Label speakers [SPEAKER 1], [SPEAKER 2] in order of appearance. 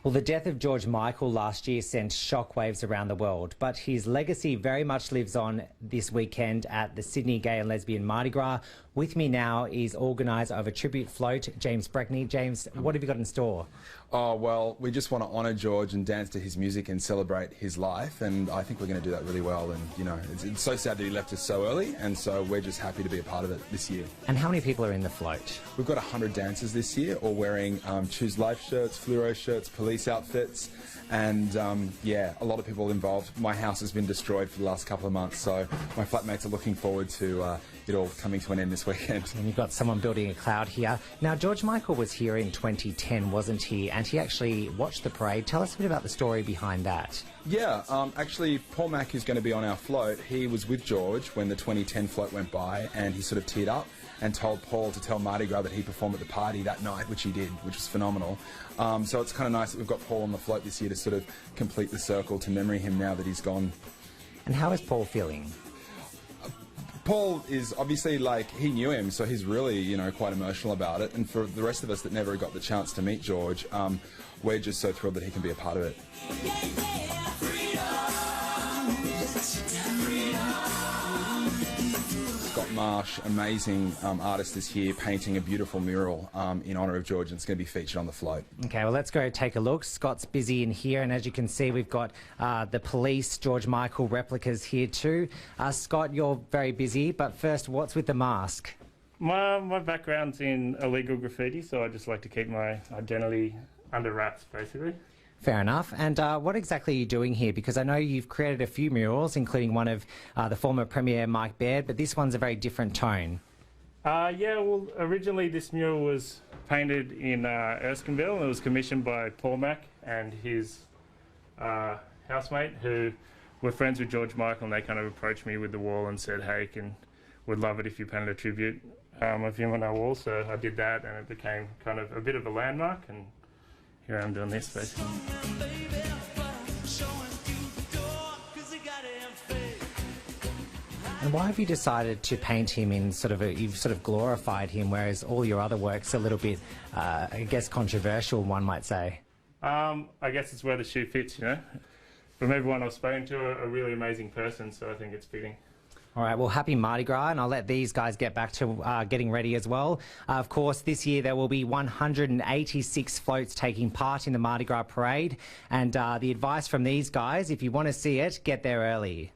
[SPEAKER 1] Well, the death of George Michael last year sent shockwaves around the world, but his legacy very much lives on this weekend at the Sydney Gay and Lesbian Mardi Gras. With me now is organiser of a tribute float, James Breckney. James, what have you got in store?
[SPEAKER 2] Oh, well, we just want to honour George and dance to his music and celebrate his life, and I think we're going to do that really well. And, you know, it's so sad that he left us so early, and so we're just happy to be a part of it this year.
[SPEAKER 1] And how many people are in the float?
[SPEAKER 2] We've got 100 dancers this year, all wearing Choose Life shirts, fluoro shirts, police outfits, and, yeah, a lot of people involved. My house has been destroyed for the last couple of months, so my flatmates are looking forward to it all coming to an end this weekend.
[SPEAKER 1] And you've got someone building a cloud here. Now, George Michael was here in 2010, wasn't he? And he actually watched the parade. Tell us a bit about the story behind that.
[SPEAKER 2] Yeah, actually, Paul Mack, who's going to be on our float, he was with George when the 2010 float went by, and he sort of teared up and told Paul to tell Mardi Gras that he performed at the party that night, which he did, which was phenomenal. So it's kind of nice that we've got Paul on the float this year to sort of complete the circle to memory him now that he's gone.
[SPEAKER 1] And how is Paul feeling?
[SPEAKER 2] Paul is obviously, like, he knew him, so he's really, you know, quite emotional about it. And for the rest of us that never got the chance to meet George, we're just so thrilled that he can be a part of it. Scott Marsh, amazing artist, is here painting a beautiful mural in honour of George, and it's going to be featured on the float. Okay, well, let's go take a look. Scott's busy in here, and as you can see, we've got the police George Michael replicas here too. Scott, you're very busy, but first, what's with the mask?
[SPEAKER 3] My background's in illegal graffiti, so I just like to keep my identity under wraps, basically.
[SPEAKER 1] Fair enough. And what exactly are you doing here? Because I know you've created a few murals, including one of the former Premier Mike Baird, but this one's a very different tone.
[SPEAKER 3] Yeah, well, originally this mural was painted in Erskineville, and it was commissioned by Paul Mack and his housemate, who were friends with George Michael, and they kind of approached me with the wall and said, hey, would love it if you painted a tribute of him on our wall. So I did that, and it became kind of a bit of a landmark, and here I am doing this, basically.
[SPEAKER 1] And why have you decided to paint him in you've sort of glorified him, whereas all your other work's a little bit, I guess, controversial, one might say?
[SPEAKER 3] I guess it's where the shoe fits, you know. From everyone I've spoken to, a really amazing person, so I think it's fitting.
[SPEAKER 1] All right, well, happy Mardi Gras, and I'll let these guys get back to getting ready as well. Of course, this year there will be 186 floats taking part in the Mardi Gras parade, and the advice from these guys, if you want to see it, get there early.